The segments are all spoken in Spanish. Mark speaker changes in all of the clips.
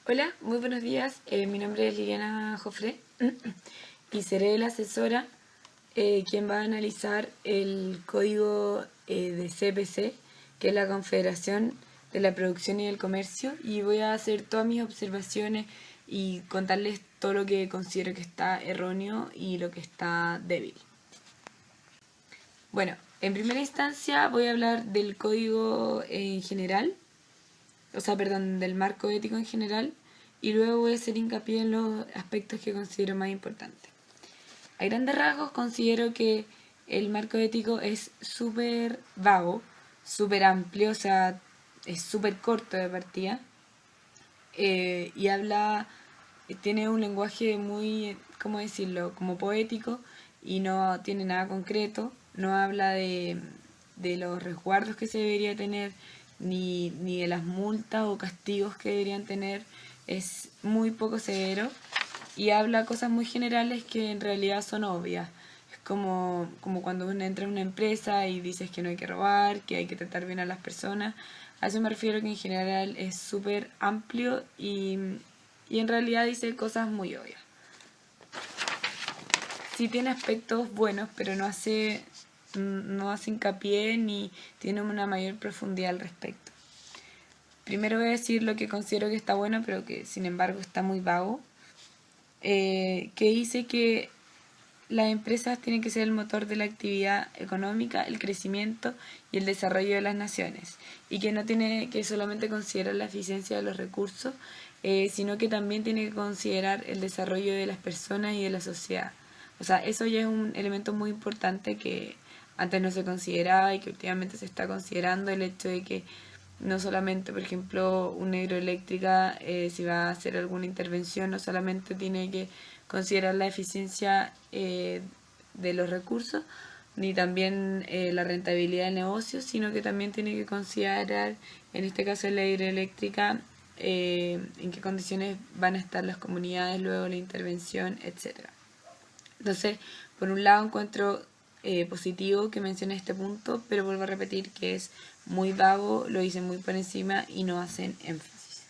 Speaker 1: Hola, muy buenos días. Mi nombre es Liliana Jofré y seré la asesora quien va a analizar el código de CPC, que es la Confederación de la Producción y del Comercio, y voy a hacer todas mis observaciones y contarles todo lo que considero que está erróneo y lo que está débil. Bueno, en primera instancia voy a hablar del código en general, del marco ético en general, y luego voy a hacer hincapié en los aspectos que considero más importantes. A grandes rasgos considero que el marco ético es súper vago, súper amplio, o sea, es súper corto de partida, y tiene un lenguaje muy, ¿cómo decirlo?, como poético, y no tiene nada concreto, no habla de los resguardos que se debería tener, ni de las multas o castigos que deberían tener. Es muy poco severo y habla cosas muy generales que en realidad son obvias. Es como cuando uno entra en una empresa y dices que no hay que robar, que hay que tratar bien a las personas. A eso me refiero, que en general es súper amplio y en realidad dice cosas muy obvias. Sí tiene aspectos buenos, pero no hace hincapié ni tiene una mayor profundidad al respecto. Primero voy a decir lo que considero que está bueno, pero que sin embargo está muy vago, que dice que las empresas tienen que ser el motor de la actividad económica, el crecimiento y el desarrollo de las naciones, y que no tiene que solamente considerar la eficiencia de los recursos, sino que también tiene que considerar el desarrollo de las personas y de la sociedad. O sea, eso ya es un elemento muy importante que antes no se consideraba y que últimamente se está considerando, el hecho de que no solamente, por ejemplo, una hidroeléctrica, si va a hacer alguna intervención, no solamente tiene que considerar la eficiencia de los recursos, ni también la rentabilidad del negocio, sino que también tiene que considerar, en este caso en la hidroeléctrica, en qué condiciones van a estar las comunidades luego de la intervención, etc. Entonces, por un lado encuentro positivo que mencione este punto, pero vuelvo a repetir que es muy vago, lo dicen muy por encima y no hacen énfasis.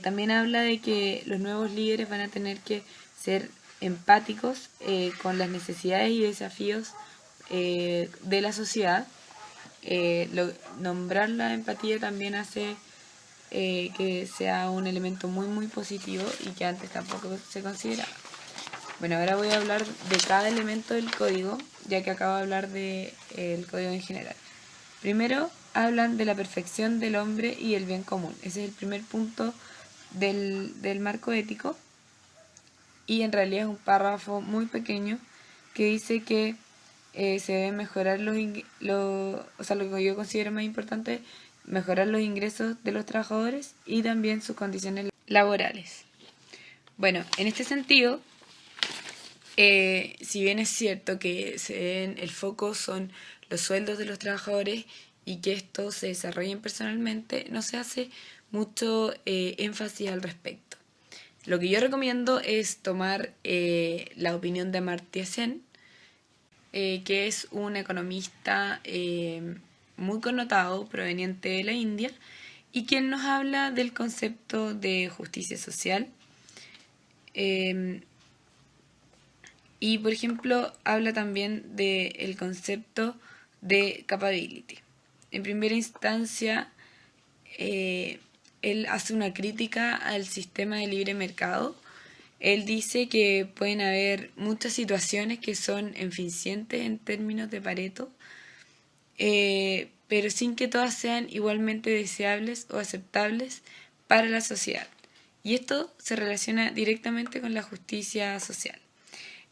Speaker 1: También habla de que los nuevos líderes van a tener que ser empáticos con las necesidades y desafíos de la sociedad. Nombrar la empatía también hace que sea un elemento muy muy positivo y que antes tampoco se consideraba. Bueno, ahora voy a hablar de cada elemento del código, ya que acabo de hablar del código en general. Primero, hablan de la perfección del hombre y el bien común. Ese es el primer punto del marco ético. Y en realidad es un párrafo muy pequeño que dice que se deben mejorar lo que yo considero más importante, mejorar los ingresos de los trabajadores y también sus condiciones laborales. Bueno, en este sentido, si bien es cierto que el foco son los sueldos de los trabajadores y que estos se desarrollen personalmente, no se hace mucho énfasis al respecto. Lo que yo recomiendo es tomar la opinión de Amartya Sen, que es un economista muy connotado, proveniente de la India, y quien nos habla del concepto de justicia social. Y, por ejemplo, habla también del concepto de capability. En primera instancia, él hace una crítica al sistema de libre mercado. Él dice que pueden haber muchas situaciones que son eficientes en términos de Pareto, pero sin que todas sean igualmente deseables o aceptables para la sociedad. Y esto se relaciona directamente con la justicia social.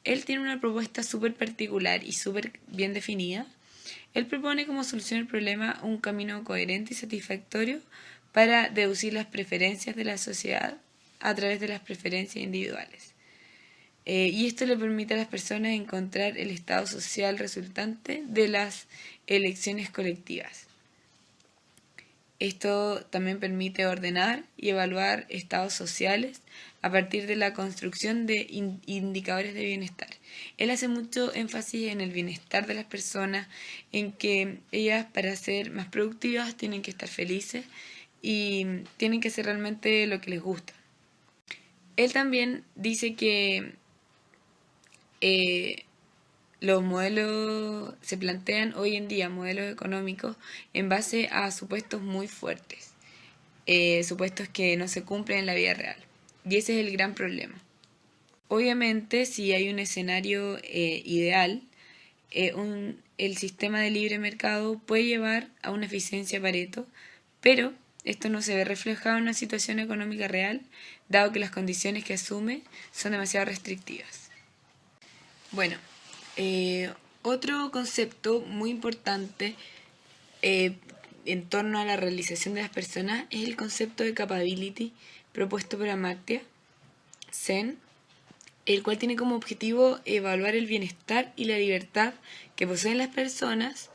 Speaker 1: Él tiene una propuesta súper particular y súper bien definida. Él propone como solución al problema un camino coherente y satisfactorio para deducir las preferencias de la sociedad a través de las preferencias individuales. Y esto le permite a las personas encontrar el estado social resultante de las elecciones colectivas. Esto también permite ordenar y evaluar estados sociales a partir de la construcción de indicadores de bienestar. Él hace mucho énfasis en el bienestar de las personas, en que ellas, para ser más productivas, tienen que estar felices y tienen que hacer realmente lo que les gusta. Él también dice que los modelos se plantean hoy en día, modelos económicos, en base a supuestos muy fuertes, supuestos que no se cumplen en la vida real. Y ese es el gran problema. Obviamente, si hay un escenario ideal, el sistema de libre mercado puede llevar a una eficiencia Pareto, pero esto no se ve reflejado en una situación económica real, dado que las condiciones que asume son demasiado restrictivas. Bueno, otro concepto muy importante en torno a la realización de las personas es el concepto de capability propuesto por Amartya Sen, el cual tiene como objetivo evaluar el bienestar y la libertad que poseen las personas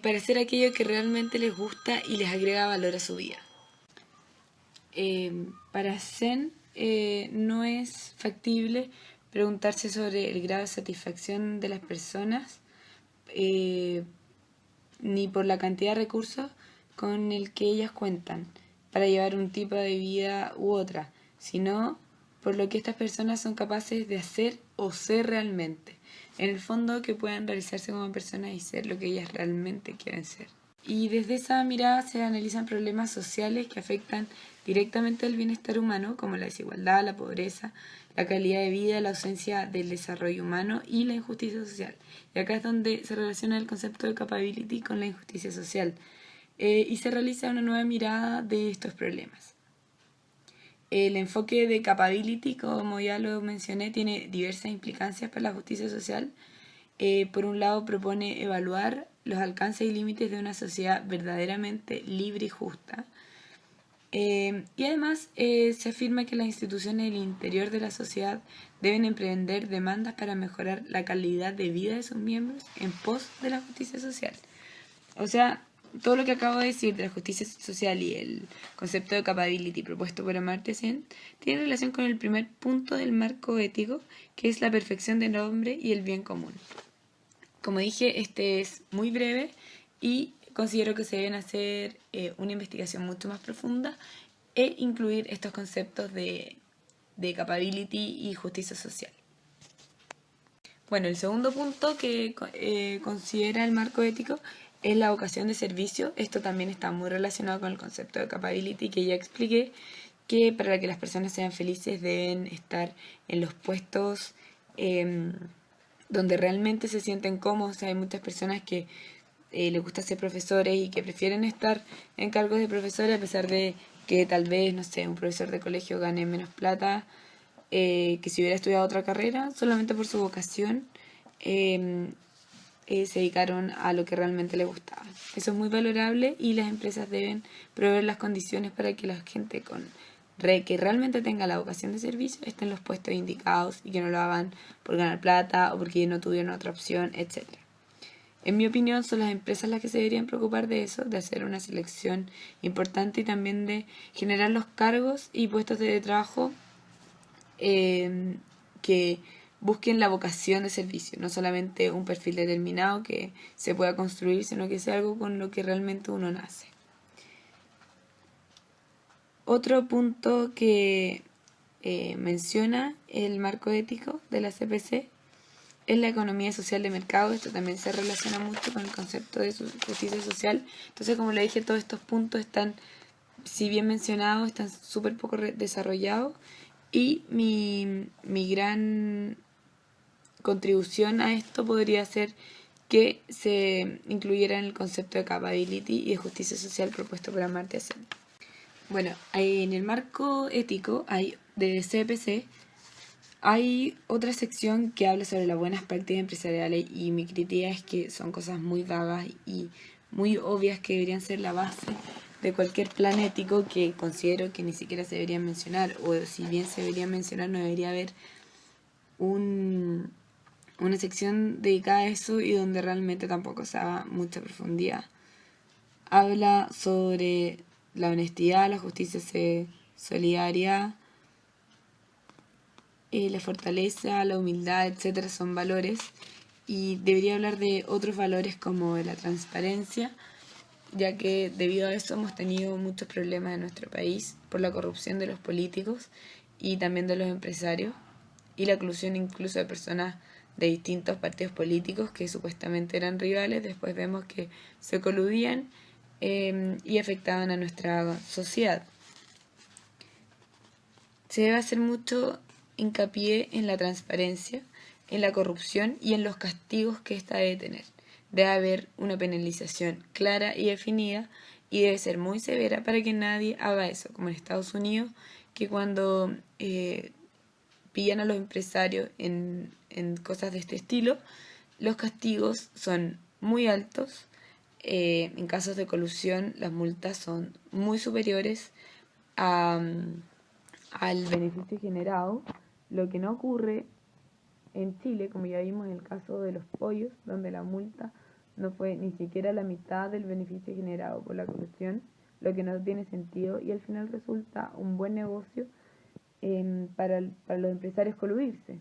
Speaker 1: para hacer aquello que realmente les gusta y les agrega valor a su vida. Para Zen no es factible preguntarse sobre el grado de satisfacción de las personas ni por la cantidad de recursos con el que ellas cuentan para llevar un tipo de vida u otra, sino por lo que estas personas son capaces de hacer o ser realmente. En el fondo, que puedan realizarse como personas y ser lo que ellas realmente quieren ser. Y desde esa mirada se analizan problemas sociales que afectan directamente al bienestar humano, como la desigualdad, la pobreza, la calidad de vida, la ausencia del desarrollo humano y la injusticia social. Y acá es donde se relaciona el concepto de capability con la injusticia social y se realiza una nueva mirada de estos problemas. El enfoque de capability, como ya lo mencioné, tiene diversas implicancias para la justicia social. Por un lado, propone evaluar los alcances y límites de una sociedad verdaderamente libre y justa. Y además se afirma que las instituciones del interior de la sociedad deben emprender demandas para mejorar la calidad de vida de sus miembros en pos de la justicia social. O sea, todo lo que acabo de decir de la justicia social y el concepto de capability propuesto por Amartya Sen tiene relación con el primer punto del marco ético, que es la perfección del hombre y el bien común. Como dije, este es muy breve y considero que se deben hacer una investigación mucho más profunda e incluir estos conceptos de capability y justicia social. Bueno, el segundo punto que considera el marco ético es la vocación de servicio. Esto también está muy relacionado con el concepto de capability que ya expliqué, que para que las personas sean felices deben estar en los puestos donde realmente se sienten cómodos. O sea, hay muchas personas que les gusta ser profesores y que prefieren estar en cargos de profesores a pesar de que tal vez, no sé, un profesor de colegio gane menos plata que si hubiera estudiado otra carrera, solamente por su vocación se dedicaron a lo que realmente les gustaba. Eso es muy valorable y las empresas deben proveer las condiciones para que la gente que realmente tenga la vocación de servicio esté en los puestos indicados y que no lo hagan por ganar plata o porque no tuvieron otra opción, etc. En mi opinión, son las empresas las que se deberían preocupar de eso, de hacer una selección importante y también de generar los cargos y puestos de trabajo que busquen la vocación de servicio, no solamente un perfil determinado que se pueda construir, sino que sea algo con lo que realmente uno nace. Otro punto que menciona el marco ético de la CPC es la economía social de mercado. Esto también se relaciona mucho con el concepto de justicia social. Entonces, como le dije, todos estos puntos están, si bien mencionados, están súper poco desarrollados. Y mi gran contribución a esto podría ser que se incluyera en el concepto de capability y de justicia social propuesto por Amartya Sen. Bueno, en el marco ético de CPC hay otra sección que habla sobre las buenas prácticas empresariales y mi crítica es que son cosas muy vagas y muy obvias que deberían ser la base de cualquier plan ético, que considero que ni siquiera se deberían mencionar, o si bien se deberían mencionar no debería haber una sección dedicada a eso y donde realmente tampoco se haga mucha profundidad. Habla sobre la honestidad, la justicia solidaria, la fortaleza, la humildad, etcétera, son valores, y debería hablar de otros valores como la transparencia ya que debido a eso hemos tenido muchos problemas en nuestro país por la corrupción de los políticos y también de los empresarios y la colusión incluso de personas de distintos partidos políticos que supuestamente eran rivales, después vemos que se coludían y afectaban a nuestra sociedad. Se debe hacer mucho hincapié en la transparencia, en la corrupción y en los castigos que ésta debe tener. Debe haber una penalización clara y definida y debe ser muy severa para que nadie haga eso, como en Estados Unidos, que cuando pillan a los empresarios en cosas de este estilo, los castigos son muy altos. En casos de colusión, las multas son muy superiores al beneficio generado, lo que no ocurre en Chile, como ya vimos en el caso de los pollos, donde la multa no fue ni siquiera la mitad del beneficio generado por la colusión, lo que no tiene sentido y al final resulta un buen negocio para los empresarios coludirse.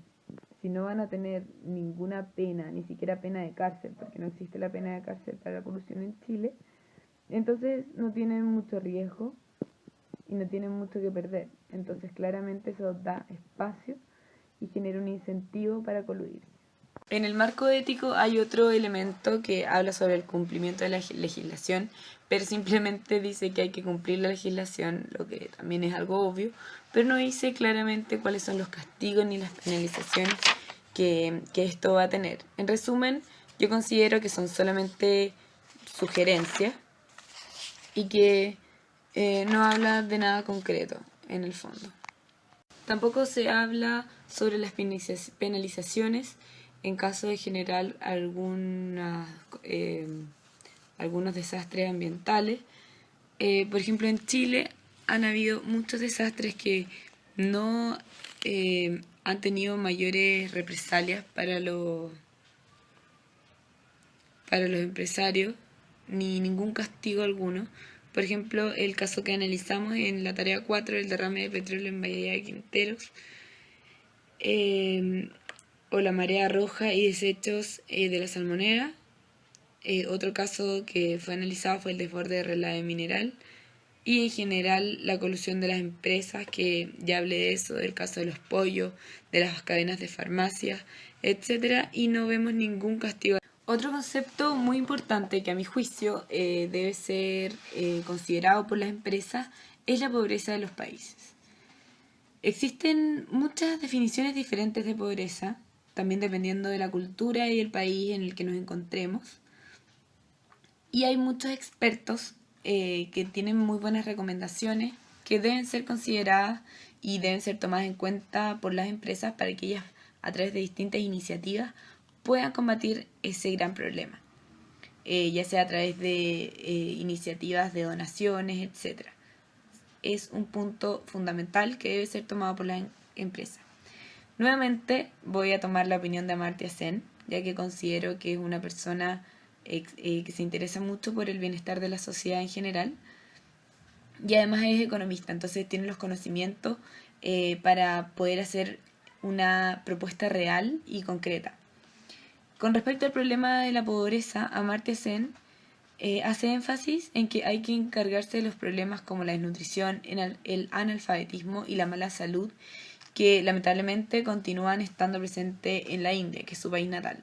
Speaker 1: Si no van a tener ninguna pena, ni siquiera pena de cárcel, porque no existe la pena de cárcel para la colusión en Chile, entonces no tienen mucho riesgo y no tienen mucho que perder. Entonces claramente eso da espacio y genera un incentivo para coludirse. En el marco ético hay otro elemento que habla sobre el cumplimiento de la legislación, pero simplemente dice que hay que cumplir la legislación, lo que también es algo obvio, pero no dice claramente cuáles son los castigos ni las penalizaciones que esto va a tener. En resumen, yo considero que son solamente sugerencias y que no habla de nada concreto en el fondo. Tampoco se habla sobre las penalizaciones en caso de generar algunos desastres ambientales. Por ejemplo, en Chile han habido muchos desastres que no han tenido mayores represalias para los empresarios, ni ningún castigo alguno. Por ejemplo, el caso que analizamos en la tarea 4, el derrame de petróleo en Bahía de Quinteros, o la marea roja y desechos de la salmonera. Otro caso que fue analizado fue el desborde de relave mineral y en general la colusión de las empresas, que ya hablé de eso, del caso de los pollos, de las cadenas de farmacias, etc. Y no vemos ningún castigo. Otro concepto muy importante que a mi juicio debe ser considerado por las empresas es la pobreza de los países. Existen muchas definiciones diferentes de pobreza, también dependiendo de la cultura y el país en el que nos encontremos. Y hay muchos expertos que tienen muy buenas recomendaciones que deben ser consideradas y deben ser tomadas en cuenta por las empresas para que ellas, a través de distintas iniciativas, puedan combatir ese gran problema, ya sea a través de iniciativas de donaciones, etc. Es un punto fundamental que debe ser tomado por las empresas. Nuevamente voy a tomar la opinión de Amartya Sen, ya que considero que es una persona que se interesa mucho por el bienestar de la sociedad en general y además es economista, entonces tiene los conocimientos para poder hacer una propuesta real y concreta. Con respecto al problema de la pobreza, Amartya Sen hace énfasis en que hay que encargarse de los problemas como la desnutrición, el analfabetismo y la mala salud, que lamentablemente continúan estando presentes en la India, que es su país natal.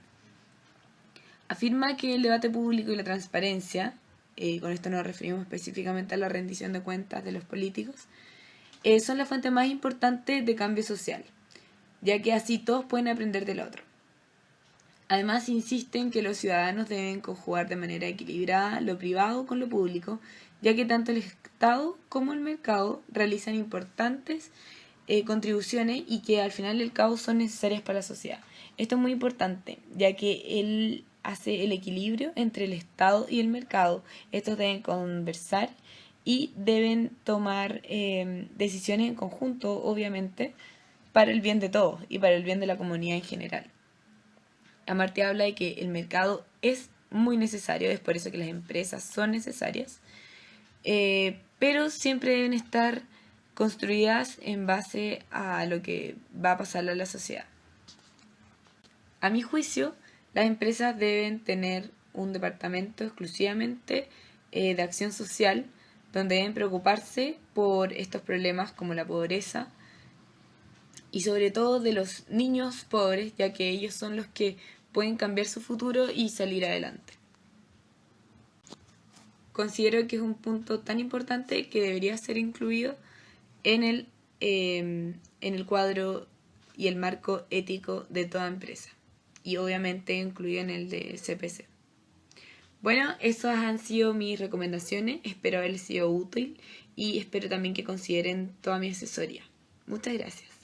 Speaker 1: Afirma que el debate público y la transparencia, con esto nos referimos específicamente a la rendición de cuentas de los políticos, son la fuente más importante de cambio social, ya que así todos pueden aprender del otro. Además, insiste en que los ciudadanos deben conjugar de manera equilibrada lo privado con lo público, ya que tanto el Estado como el mercado realizan importantes contribuciones y que al final del cabo son necesarias para la sociedad. Esto es muy importante, ya que él hace el equilibrio entre el Estado y el mercado. Estos deben conversar y deben tomar decisiones en conjunto, obviamente, para el bien de todos y para el bien de la comunidad en general. Amartya habla de que el mercado es muy necesario, es por eso que las empresas son necesarias, pero siempre deben estar construidas en base a lo que va a pasarle a la sociedad. A mi juicio, las empresas deben tener un departamento exclusivamente de acción social, donde deben preocuparse por estos problemas como la pobreza y sobre todo de los niños pobres, ya que ellos son los que pueden cambiar su futuro y salir adelante. Considero que es un punto tan importante que debería ser incluido en el cuadro y el marco ético de toda empresa, y obviamente incluido en el de CPC. Bueno, esas han sido mis recomendaciones, espero haberles sido útil y espero también que consideren toda mi asesoría. Muchas gracias.